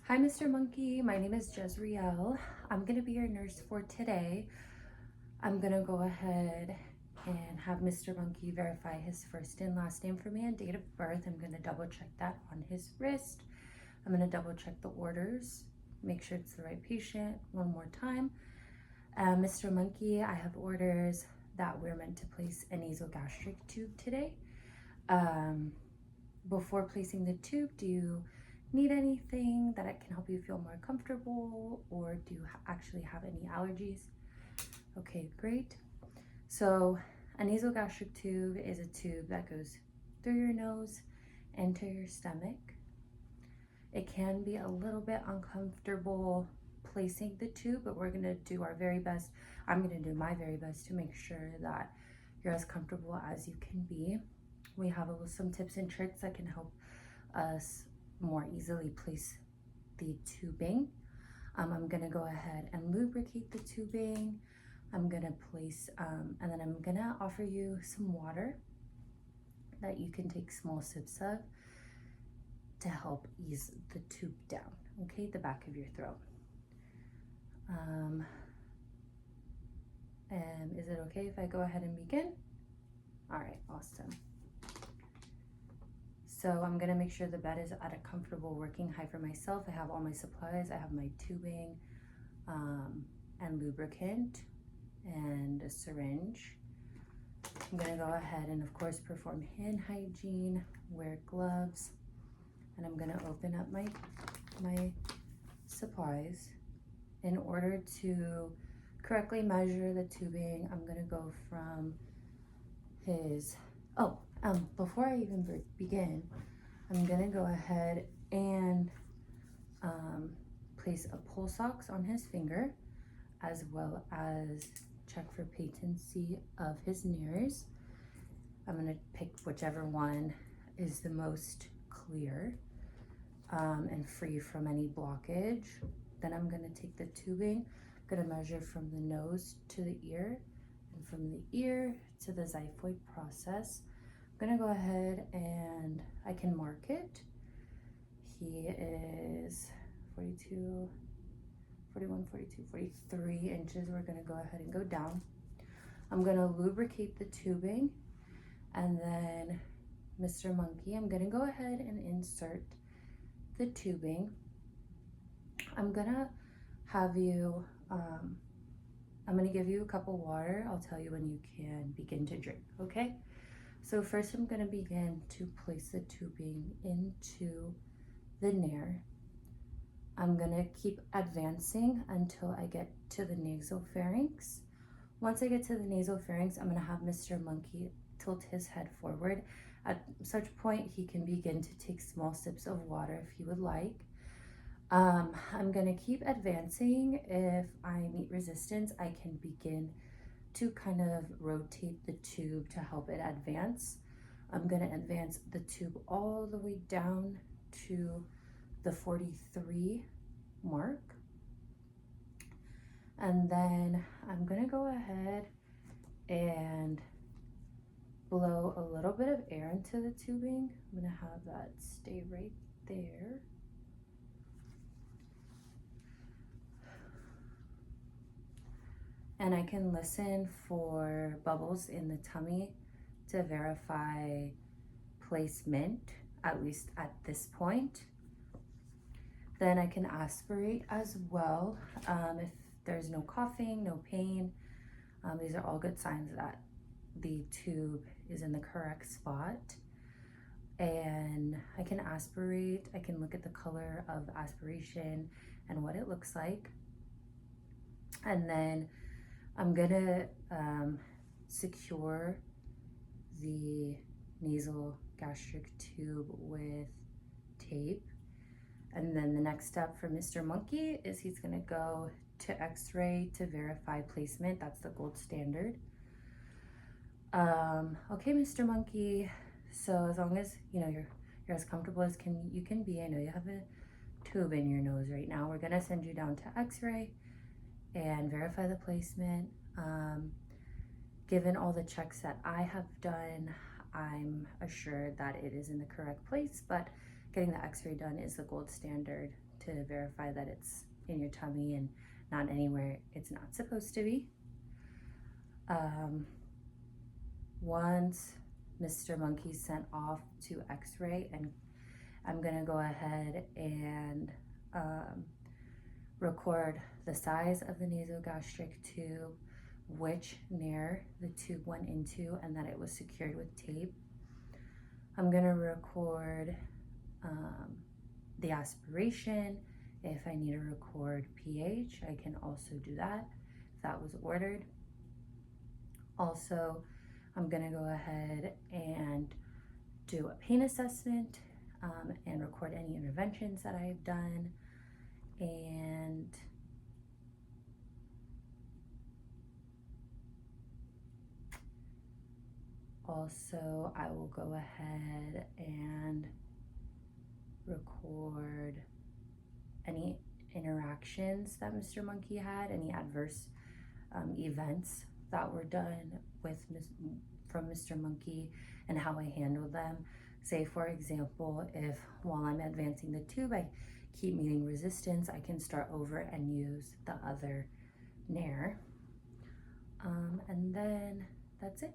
Hi, Mr. Monkey. My name is Jezreel. I'm going to be your nurse for today. I'm going to go ahead and have Mr. Monkey verify his first and last name for me and date of birth. I'm going to double check that on his wrist. I'm going to double check the orders, make sure it's the right patient one more time. Mr. Monkey, I have orders that we're meant to place a nasogastric tube today. Before placing the tube, do you need anything that can help you feel more comfortable, or do you actually have any allergies? Okay, great. So a nasogastric tube is a tube that goes through your nose into your stomach. It can be a little bit uncomfortable placing the tube, but we're gonna do our very best. I'm gonna do my very best to make sure that you're as comfortable as you can be. We have some tips and tricks that can help us more easily place the tubing. I'm gonna go ahead and lubricate the tubing. I'm gonna place, and then I'm gonna offer you some water that you can take small sips of to help ease the tube down, okay, the back of your throat. And is it okay if I go ahead and begin? All right, awesome. So I'm gonna make sure the bed is at a comfortable working height for myself. I have all my supplies. I have my tubing and lubricant and a syringe. I'm gonna go ahead and of course perform hand hygiene, wear gloves, and I'm gonna open up my supplies. In order to correctly measure the tubing, I'm gonna go from his, before I even begin, I'm gonna go ahead and place a pulse ox on his finger, as well as check for patency of his nares. I'm gonna pick whichever one is the most clear and free from any blockage. Then I'm gonna take the tubing, I'm gonna measure from the nose to the ear, and from the ear to the xiphoid process. I'm gonna go ahead and I can mark it. He is 42, 41, 42, 43 inches. We're gonna go ahead and go down. I'm gonna lubricate the tubing, and then Mr. Monkey, I'm gonna go ahead and insert the tubing. I'm gonna have you, I'm gonna give you a cup of water. I'll tell you when you can begin to drink, okay? So first I'm gonna begin to place the tubing into the nair. I'm gonna keep advancing until I get to the nasopharynx. Once I get to the nasopharynx, I'm gonna have Mr. Monkey tilt his head forward. At such point, he can begin to take small sips of water if he would like. I'm gonna keep advancing. If I meet resistance, I can begin to kind of rotate the tube to help it advance. I'm gonna advance the tube all the way down to the 43 mark. And then I'm gonna go ahead and blow a little bit of air into the tubing. I'm gonna have that stay right there. And I can listen for bubbles in the tummy to verify placement, at least at this point. Then I can aspirate as well. If there's no coughing, no pain, these are all good signs that the tube is in the correct spot. And I can aspirate, I can look at the color of aspiration and what it looks like. And then I'm gonna secure the nasal gastric tube with tape. And then the next step for Mr. Monkey is he's gonna go to X-ray to verify placement. That's the gold standard. Okay, Mr. Monkey. So as long as you're as comfortable as you can be, I know you have a tube in your nose right now. We're gonna send you down to X-ray and verify the placement. Given all the checks that I have done, I'm assured that it is in the correct place, but getting the x-ray done is the gold standard to verify that it's in your tummy and not anywhere it's not supposed to be. Once Mr. Monkey's sent off to x-ray, and I'm gonna go ahead and record the size of the nasogastric tube, which nair the tube went into, and that it was secured with tape. I'm gonna record the aspiration. If I need to record pH, I can also do that if that was ordered. Also, I'm gonna go ahead and do a pain assessment and record any interventions that I've done. And also I will go ahead and record any interactions that Mr. Monkey had, any adverse events that were done from Mr. Monkey and how I handled them. Say, for example, if while I'm advancing the tube I keep meeting resistance, I can start over and use the other nair. And then that's it.